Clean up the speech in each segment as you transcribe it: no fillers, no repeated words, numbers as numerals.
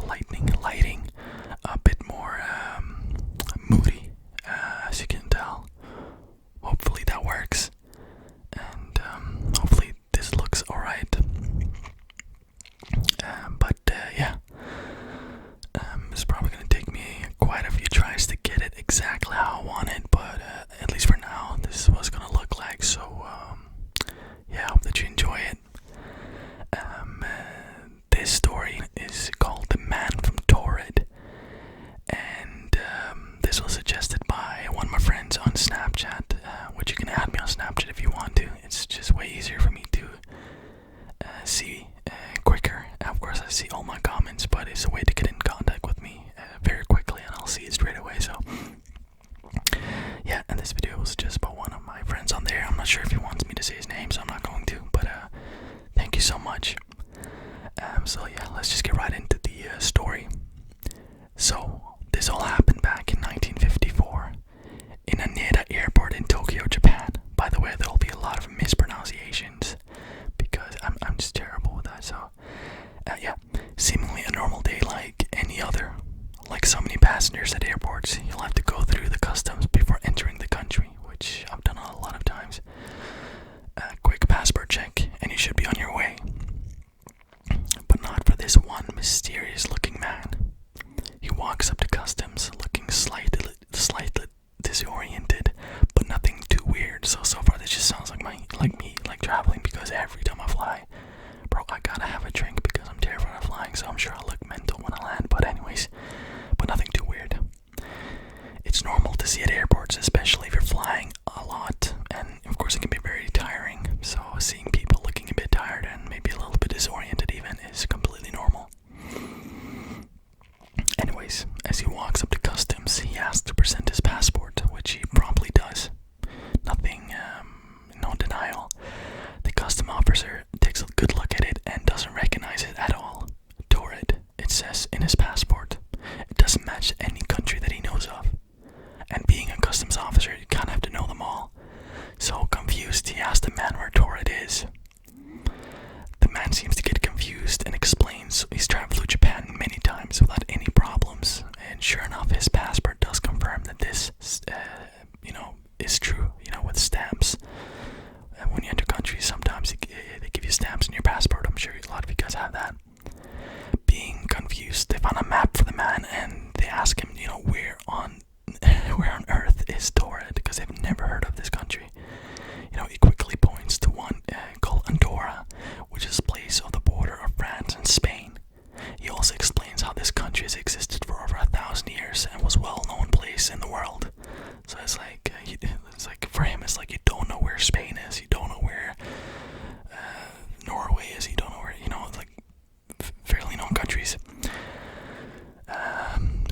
lighting a bit more moody, as you can tell. Hopefully that works, and hopefully this looks alright. But yeah, it's probably going to take me quite a few tries to get it exactly how I want it, but at least for now, this is what it's going to look like. So yeah, I hope that you enjoy it. This story is called The Man from Torrid, and this was suggested by one of my friends on Snapchat, which you can add me on Snapchat if you want to. It's just way easier for me to see quicker. Of course, I see all my comments, but it's a way to get in contact with me very quickly, and I'll see it straight away. So yeah, and this video was just by one of my friends on there. I'm not sure if he wants me to say his name, so I'm not going to, but thank you so much. So yeah, let's just get right into the story. So this all happened back in 1954 in Haneda Airport in Tokyo, Japan. By the way, there will be a lot of mispronunciations because I'm just terrible with that. So yeah, seemingly a normal day like any other. Like so many passengers at airports, you'll have to go through the customs before entering the country, which I've done a lot of times. A quick passport check, and you should be on your way. But not for this one mysterious looking man. He walks up to customs looking slightly disoriented, but nothing too weird. So far this just sounds like me traveling, because every time I fly, bro, I gotta have a drink because I'm terrified of flying, so I'm sure I'll look mental when I land. But anyways, but nothing too weird. It's normal to see at airports, especially if you're flying a lot, and of course it can be very tiring. So seeing people looking a bit tired and maybe a little bit disoriented even is completely normal. Anyways, as he walks up to customs, he asks to present his passport, which he promptly does. Nothing, no denial. The custom officer takes a good look at it and doesn't recognize it at all. Torrid, it says in his passport. It doesn't match any country that he knows of. And being a customs officer, you kind of have to know them all. So confused, he asks the man where Torrid is. The man seems to get confused and explains he's traveled through Japan many times without any problems. And sure enough, his passport does confirm that this, is true, with stamps. And when you enter countries, sometimes they give you stamps in your passport. I'm sure a lot of you guys have that. Being confused, they find a map for the man and they ask him, where on earth is Torrid, because they've never heard of this country. He quickly points to one called Andorra, which is a place on the border of France and Spain. He also explains how this country has existed for over 1,000 years and was a well-known place in the world. So it's like for him, it's like you don't know where Spain is, you don't know where Norway is, you don't know where, fairly known countries.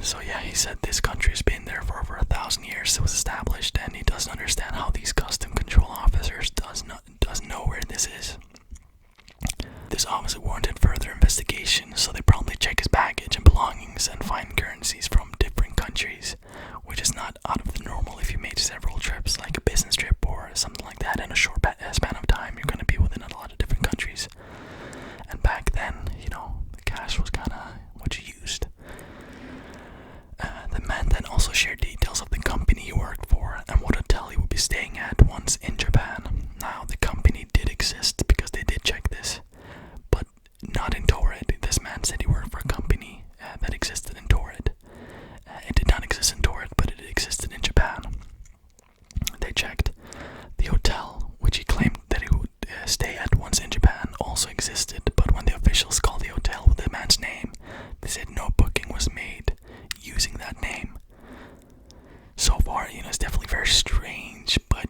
So yeah, he said this country has been there for over 1,000 years. It was established, and he doesn't understand how these custom control officers doesn't know where this is. This obviously warranted further investigation, so they promptly check his baggage and belongings and find currencies from different countries, which is not out of the normal. If you made several trips, like a business trip or something like that, in a short span of time, you're going to be within a lot of different countries. And back then, the cash was kind of what you used. The man then also shared details of the company he worked for and what hotel he would be staying at once in Japan. Now, the company did exist because they did check this, but not in Torrid. This man said he worked for a company that existed in Torrid. It did not exist in Torrid, but it existed in Japan. They checked. The hotel, which he claimed that he would stay at once in Japan, also existed, but when the officials called the hotel with the man's name, they said no booking was made using that name. So far, it's definitely very strange, but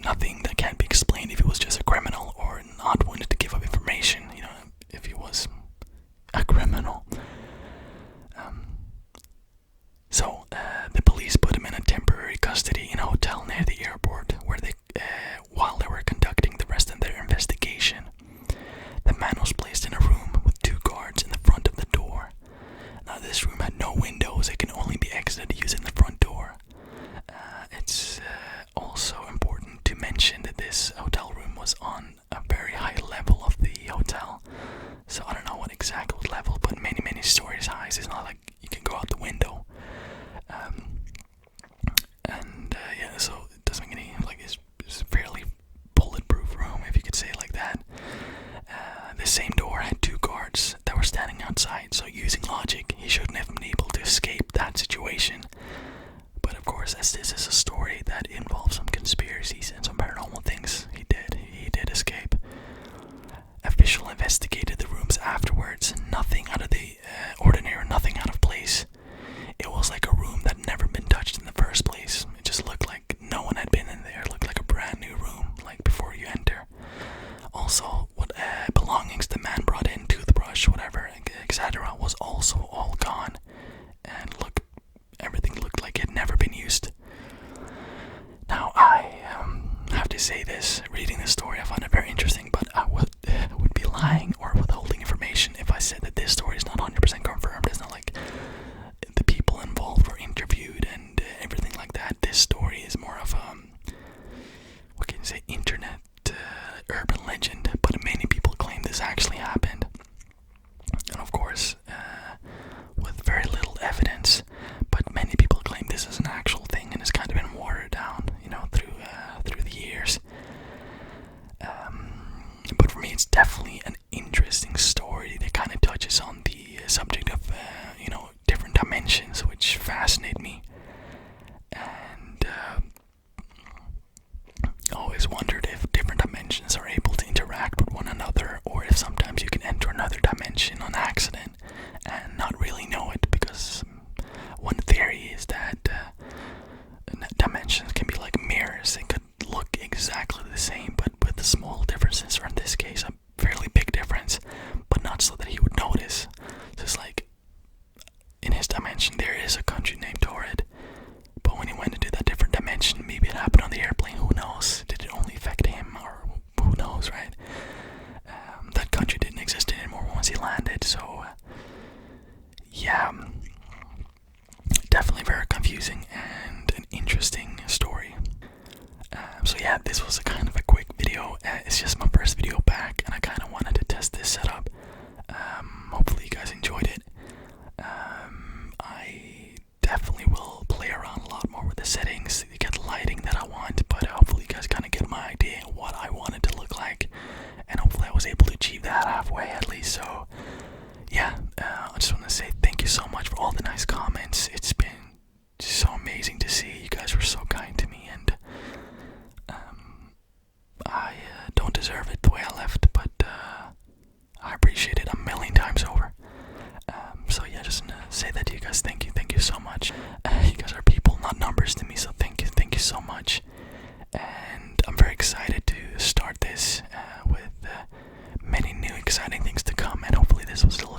nothing that can't be explained if he was just a criminal or not wanted to give up information, if he was a criminal. So the police put him in a temporary custody in a hotel near the airport, where while they were conducting the rest of their investigation. The man was placed in a room with 2 guards in the front of the door. Now, this room had no windows. It can only be exited using the front door. It's also important to mention that this hotel room was on a very high level of the hotel. So I don't know what exact level, but many stories very size. It's not like you can go out the window. Yeah, so it doesn't make any, like, it's a fairly bulletproof room, if you could say it like that. The same door had 2 guards that were standing outside, so using logic, he shouldn't have been able to escape that situation. But of course, as this is a story that involves some conspiracies and some paranormal things, he did escape. Official investigated the rooms afterwards, nothing out of the ordinary, nothing out of place. It was like a room that had never been touched in the first place. It just looked like no one had been in there. It looked like a brand new room, like before you enter. Also, what belongings the man brought in, toothbrush, whatever, etc., was also all gone. And everything looked like it had never been used. Now, I have to say this, reading this story, I found it very interesting, but I would be lying or withholding information if I said that this story is not 100% confirmed. It's not like the people involved were interviewed and everything like that. This story is more of what can you say, internet urban legend, but many people claim this actually happened. And of course, with very little evidence, but many people claim this is an actual thing and it's kind of been watered down, through the years. But for me, it's definitely an interesting story that kind of touches on the subject of, different dimensions, which fascinate me. And I always wondered if different dimensions are able to interact with one another, or if sometimes you can enter another dimension on accident and not really know it, because one theory is that dimensions can be like mirrors. They could look exactly the same, but with the small differences, or in this case, a fairly big difference, but not so that he would notice. Just like in his dimension, there is a country named Torrid, but when he went into that different dimension, maybe it happened on the airplane. Who knows? Did it only affect him, or who knows, right? That country didn't exist anymore once he landed, so yeah, definitely very confusing and an interesting story. So yeah, this was a kind of a quick video. It's just my first video back, and I kind of wanted to test this setup. Hopefully you guys enjoyed it. I definitely will play around a lot more with the settings to get the lighting that I want, but hopefully you guys kind of get my idea of what I want it to look like, and hopefully I was able to achieve that halfway at least. So yeah, I just want to say thank you so much for all the nice comments. It's been so amazing to see. You guys were so kind to me, and I don't deserve it the way I left, but I appreciate it a million times over. So yeah, just say that to you guys. Thank you so much. You guys are people, not numbers to me, so thank you so much. And I'm very excited to start this with many new exciting things to come, and hopefully this was a